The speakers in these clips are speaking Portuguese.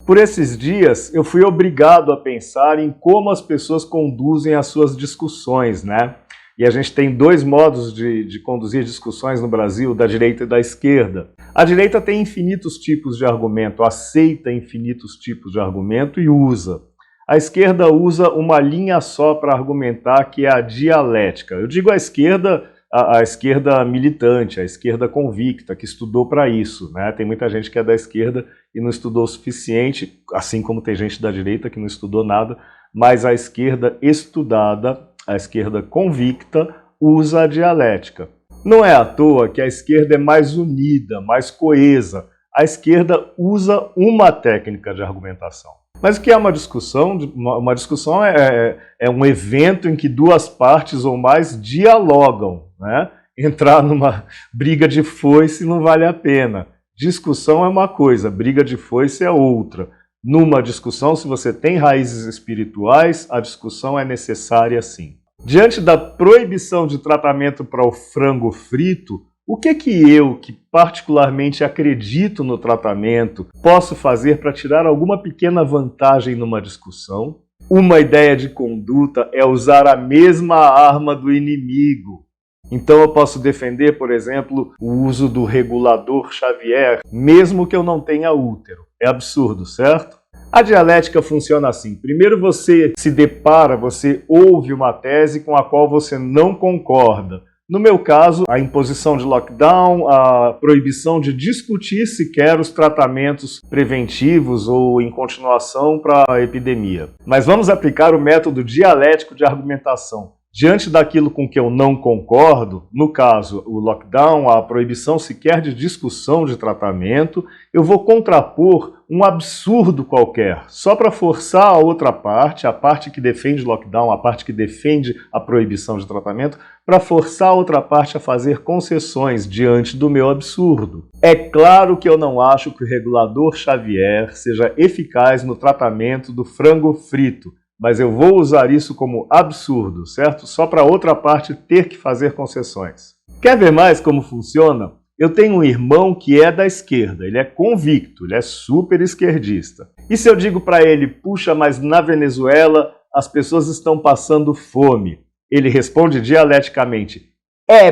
Por esses dias, eu fui obrigado a pensar em como as pessoas conduzem as suas discussões, né? E a gente tem dois modos de conduzir discussões no Brasil, da direita e da esquerda. A direita tem infinitos tipos de argumento, aceita infinitos tipos de argumento e usa. A esquerda usa uma linha só para argumentar, que é a dialética. Eu digo a esquerda militante, a esquerda convicta, que estudou para isso, né? Tem muita gente que é da esquerda e não estudou o suficiente, assim como tem gente da direita que não estudou nada, mas a esquerda estudada, a esquerda convicta, usa a dialética. Não é à toa que a esquerda é mais unida, mais coesa. A esquerda usa uma técnica de argumentação. Mas o que é uma discussão? Uma discussão é um evento em que duas partes ou mais dialogam, né? Entrar numa briga de foice não vale a pena. Discussão é uma coisa, briga de foice é outra. Numa discussão, se você tem raízes espirituais, a discussão é necessária sim. Diante da proibição de tratamento para o frango frito, o que eu, que particularmente acredito no tratamento, posso fazer para tirar alguma pequena vantagem numa discussão? Uma ideia de conduta é usar a mesma arma do inimigo. Então eu posso defender, por exemplo, o uso do regulador Xavier, mesmo que eu não tenha útero. É absurdo, certo? A dialética funciona assim. Primeiro você se depara, você ouve uma tese com a qual você não concorda. No meu caso, a imposição de lockdown, a proibição de discutir sequer os tratamentos preventivos ou em continuação para a epidemia. Mas vamos aplicar o método dialético de argumentação. Diante daquilo com que eu não concordo, no caso, o lockdown, a proibição sequer de discussão de tratamento, eu vou contrapor um absurdo qualquer, só para forçar a outra parte, a parte que defende lockdown, a parte que defende a proibição de tratamento, para forçar a outra parte a fazer concessões diante do meu absurdo. É claro que eu não acho que o regulador Xavier seja eficaz no tratamento do frango frito, mas eu vou usar isso como absurdo, certo? Só para outra parte ter que fazer concessões. Quer ver mais como funciona? Eu tenho um irmão que é da esquerda, ele é convicto, ele é super esquerdista. E se eu digo para ele, puxa, mas na Venezuela as pessoas estão passando fome? Ele responde dialeticamente,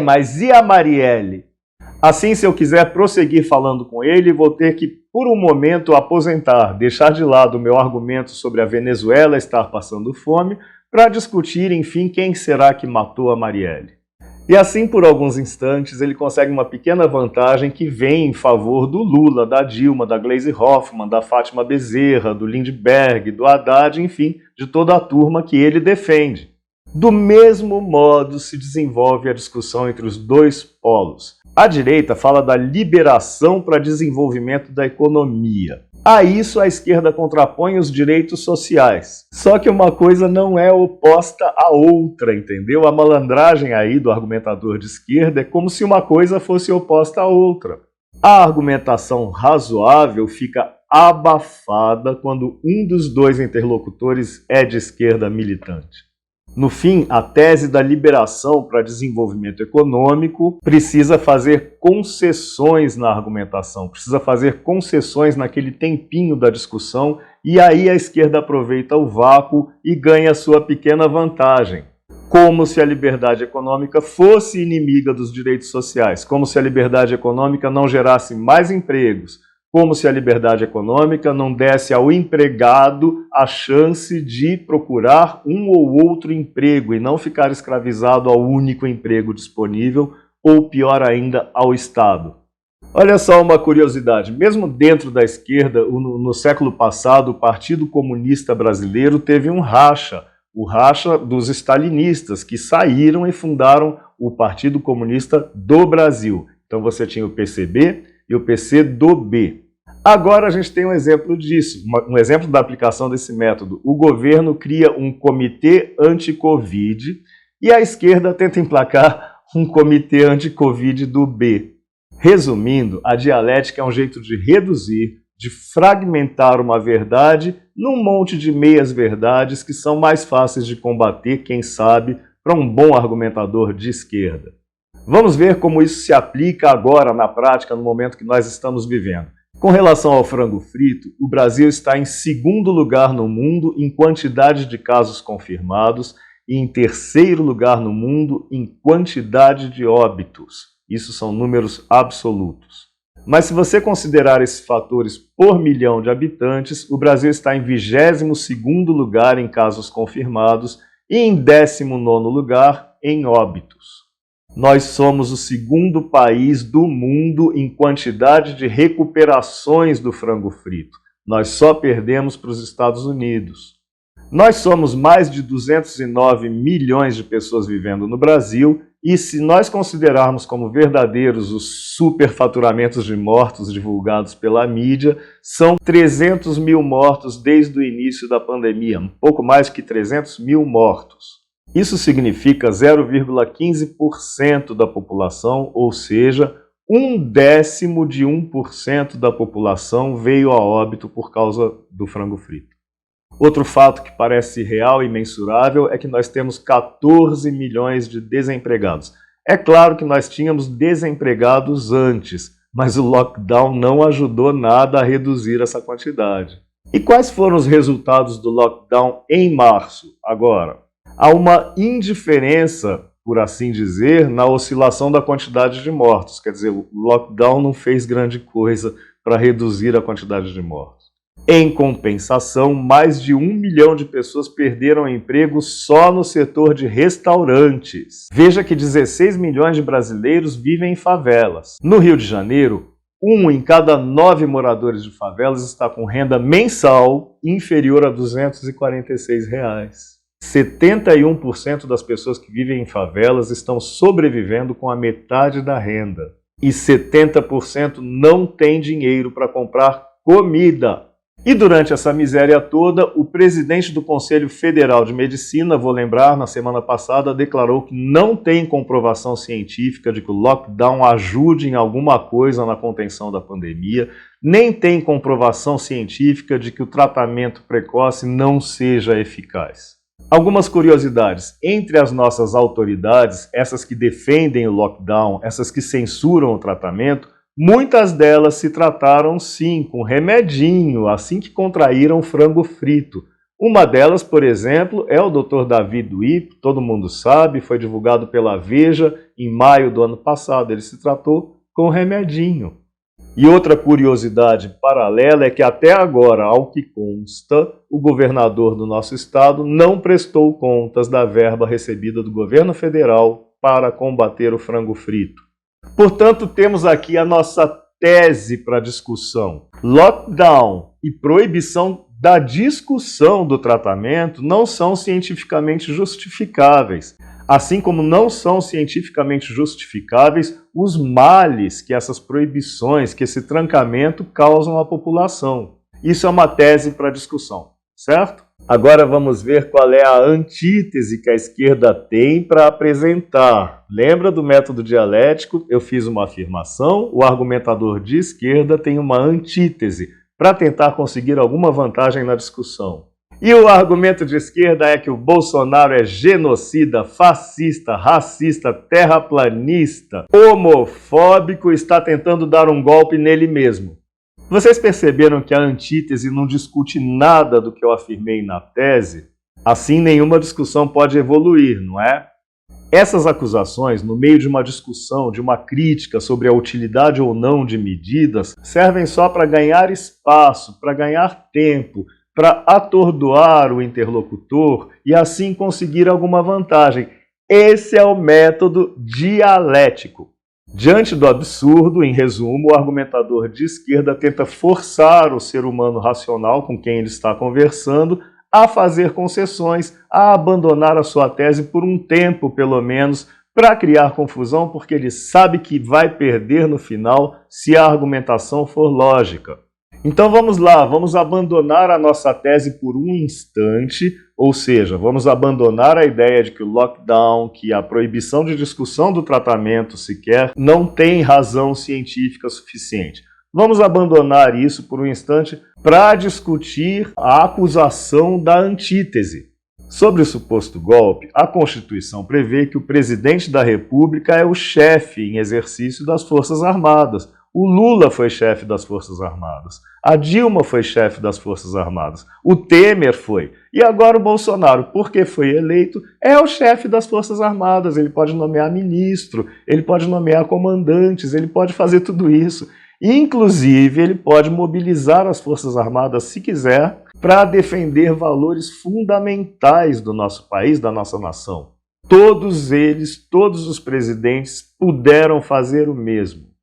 mas e a Marielle? Assim, se eu quiser prosseguir falando com ele, vou ter que, por um momento, aposentar, deixar de lado o meu argumento sobre a Venezuela estar passando fome, para discutir, enfim, quem será que matou a Marielle. E assim, por alguns instantes, ele consegue uma pequena vantagem que vem em favor do Lula, da Dilma, da Gleisi Hoffmann, da Fátima Bezerra, do Lindbergh, do Haddad, enfim, de toda a turma que ele defende. Do mesmo modo se desenvolve a discussão entre os dois polos. A direita fala da liberação para desenvolvimento da economia. A isso a esquerda contrapõe os direitos sociais. Só que uma coisa não é oposta à outra, entendeu? A malandragem aí do argumentador de esquerda é como se uma coisa fosse oposta à outra. A argumentação razoável fica abafada quando um dos dois interlocutores é de esquerda militante. No fim, a tese da liberação para desenvolvimento econômico precisa fazer concessões na argumentação, precisa fazer concessões naquele tempinho da discussão, e aí a esquerda aproveita o vácuo e ganha sua pequena vantagem. Como se a liberdade econômica fosse inimiga dos direitos sociais, como se a liberdade econômica não gerasse mais empregos, como se a liberdade econômica não desse ao empregado a chance de procurar um ou outro emprego e não ficar escravizado ao único emprego disponível, ou pior ainda, ao Estado. Olha só uma curiosidade, mesmo dentro da esquerda, no século passado, o Partido Comunista Brasileiro teve um racha, o racha dos stalinistas, que saíram e fundaram o Partido Comunista do Brasil. Então você tinha o PCB e o PCdoB. Agora a gente tem um exemplo disso, um exemplo da aplicação desse método. O governo cria um comitê anti-Covid e a esquerda tenta emplacar um comitê anti-Covid do B. Resumindo, a dialética é um jeito de reduzir, de fragmentar uma verdade num monte de meias-verdades que são mais fáceis de combater, quem sabe, para um bom argumentador de esquerda. Vamos ver como isso se aplica agora na prática, no momento que nós estamos vivendo. Com relação ao frango frito, o Brasil está em segundo lugar no mundo em quantidade de casos confirmados e em terceiro lugar no mundo em quantidade de óbitos. Isso são números absolutos. Mas se você considerar esses fatores por milhão de habitantes, o Brasil está em 22º lugar em casos confirmados e em 19º lugar em óbitos. Nós somos o segundo país do mundo em quantidade de recuperações do frango frito. Nós só perdemos para os Estados Unidos. Nós somos mais de 209 milhões de pessoas vivendo no Brasil e se nós considerarmos como verdadeiros os superfaturamentos de mortos divulgados pela mídia, são 300 mil mortos desde o início da pandemia, um pouco mais que 300 mil mortos. Isso significa 0,15% da população, ou seja, 1/10% da população veio a óbito por causa do frango frito. Outro fato que parece real e mensurável é que nós temos 14 milhões de desempregados. É claro que nós tínhamos desempregados antes, mas o lockdown não ajudou nada a reduzir essa quantidade. E quais foram os resultados do lockdown em março, agora? Há uma indiferença, por assim dizer, na oscilação da quantidade de mortos. Quer dizer, o lockdown não fez grande coisa para reduzir a quantidade de mortos. Em compensação, mais de 1 milhão de pessoas perderam emprego só no setor de restaurantes. Veja que 16 milhões de brasileiros vivem em favelas. No Rio de Janeiro, 1 em cada 9 moradores de favelas está com renda mensal inferior a R$ 246. 71% das pessoas que vivem em favelas estão sobrevivendo com a metade da renda. E 70% não tem dinheiro para comprar comida. E durante essa miséria toda, o presidente do Conselho Federal de Medicina, vou lembrar, na semana passada, declarou que não tem comprovação científica de que o lockdown ajude em alguma coisa na contenção da pandemia, nem tem comprovação científica de que o tratamento precoce não seja eficaz. Algumas curiosidades. Entre as nossas autoridades, essas que defendem o lockdown, essas que censuram o tratamento, muitas delas se trataram sim com remedinho assim que contraíram frango frito. Uma delas, por exemplo, é o Dr. Davi Duip, todo mundo sabe, foi divulgado pela Veja em maio do ano passado. Ele se tratou com remedinho. E outra curiosidade paralela é que até agora, ao que consta, o governador do nosso estado não prestou contas da verba recebida do governo federal para combater o frango frito. Portanto, temos aqui a nossa tese para discussão. Lockdown e proibição da discussão do tratamento não são cientificamente justificáveis. Assim como não são cientificamente justificáveis os males que essas proibições, que esse trancamento causam à população. Isso é uma tese para discussão, certo? Agora vamos ver qual é a antítese que a esquerda tem para apresentar. Lembra do método dialético? Eu fiz uma afirmação, o argumentador de esquerda tem uma antítese para tentar conseguir alguma vantagem na discussão. E o argumento de esquerda é que o Bolsonaro é genocida, fascista, racista, terraplanista, homofóbico e está tentando dar um golpe nele mesmo. Vocês perceberam que a antítese não discute nada do que eu afirmei na tese? Assim, nenhuma discussão pode evoluir, não é? Essas acusações, no meio de uma discussão, de uma crítica sobre a utilidade ou não de medidas, servem só para ganhar espaço, para ganhar tempo, para atordoar o interlocutor e assim conseguir alguma vantagem. Esse é o método dialético. Diante do absurdo, em resumo, o argumentador de esquerda tenta forçar o ser humano racional com quem ele está conversando a fazer concessões, a abandonar a sua tese por um tempo, pelo menos, para criar confusão, porque ele sabe que vai perder no final se a argumentação for lógica. Então vamos lá, vamos abandonar a nossa tese por um instante, ou seja, vamos abandonar a ideia de que o lockdown, que a proibição de discussão do tratamento sequer, não tem razão científica suficiente. Vamos abandonar isso por um instante para discutir a acusação da antítese. Sobre o suposto golpe, a Constituição prevê que o presidente da República é o chefe em exercício das Forças Armadas. O Lula foi chefe das Forças Armadas. A Dilma foi chefe das Forças Armadas. O Temer foi. E agora o Bolsonaro, porque foi eleito, é o chefe das Forças Armadas. Ele pode nomear ministro, ele pode nomear comandantes, ele pode fazer tudo isso. Inclusive, ele pode mobilizar as Forças Armadas, se quiser, para defender valores fundamentais do nosso país, da nossa nação. Todos eles, todos os presidentes puderam fazer o mesmo.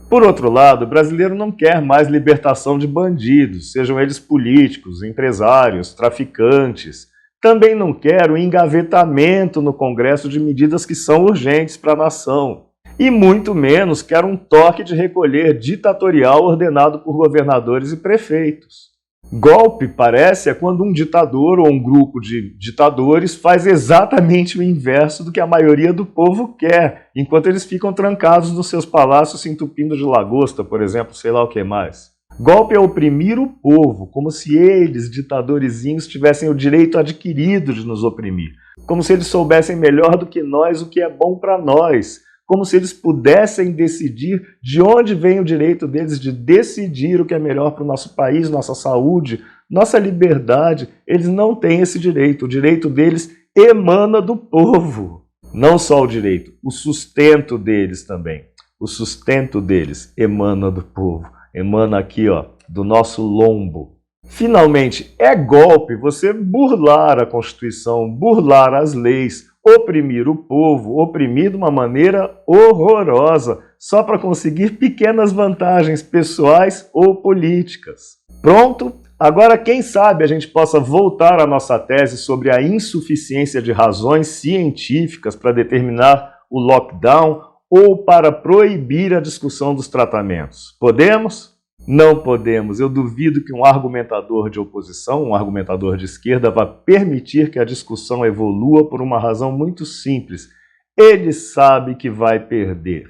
Por outro lado, o brasileiro não quer mais libertação de bandidos, sejam eles políticos, empresários, traficantes. Também não quer o engavetamento no Congresso de medidas que são urgentes para a nação. E muito menos quer um toque de recolher ditatorial ordenado por governadores e prefeitos. Golpe, parece, é quando um ditador ou um grupo de ditadores faz exatamente o inverso do que a maioria do povo quer, enquanto eles ficam trancados nos seus palácios se entupindo de lagosta, por exemplo, sei lá o que mais. Golpe é oprimir o povo, como se eles, ditadorzinhos, tivessem o direito adquirido de nos oprimir, como se eles soubessem melhor do que nós o que é bom para nós, como se eles pudessem decidir de onde vem o direito deles de decidir o que é melhor para o nosso país, nossa saúde, nossa liberdade. Eles não têm esse direito. O direito deles emana do povo. Não só o direito, o sustento deles também. O sustento deles emana do povo. Emana aqui, ó, do nosso lombo. Finalmente, é golpe você burlar a Constituição, burlar as leis, oprimir o povo, oprimir de uma maneira horrorosa, só para conseguir pequenas vantagens pessoais ou políticas. Pronto? Agora, quem sabe a gente possa voltar à nossa tese sobre a insuficiência de razões científicas para determinar o lockdown ou para proibir a discussão dos tratamentos. Podemos? Não podemos. Eu duvido que um argumentador de oposição, um argumentador de esquerda, vá permitir que a discussão evolua por uma razão muito simples. Ele sabe que vai perder.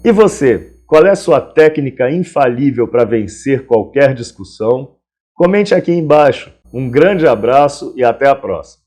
E você, qual é a sua técnica infalível para vencer qualquer discussão? Comente aqui embaixo. Um grande abraço e até a próxima.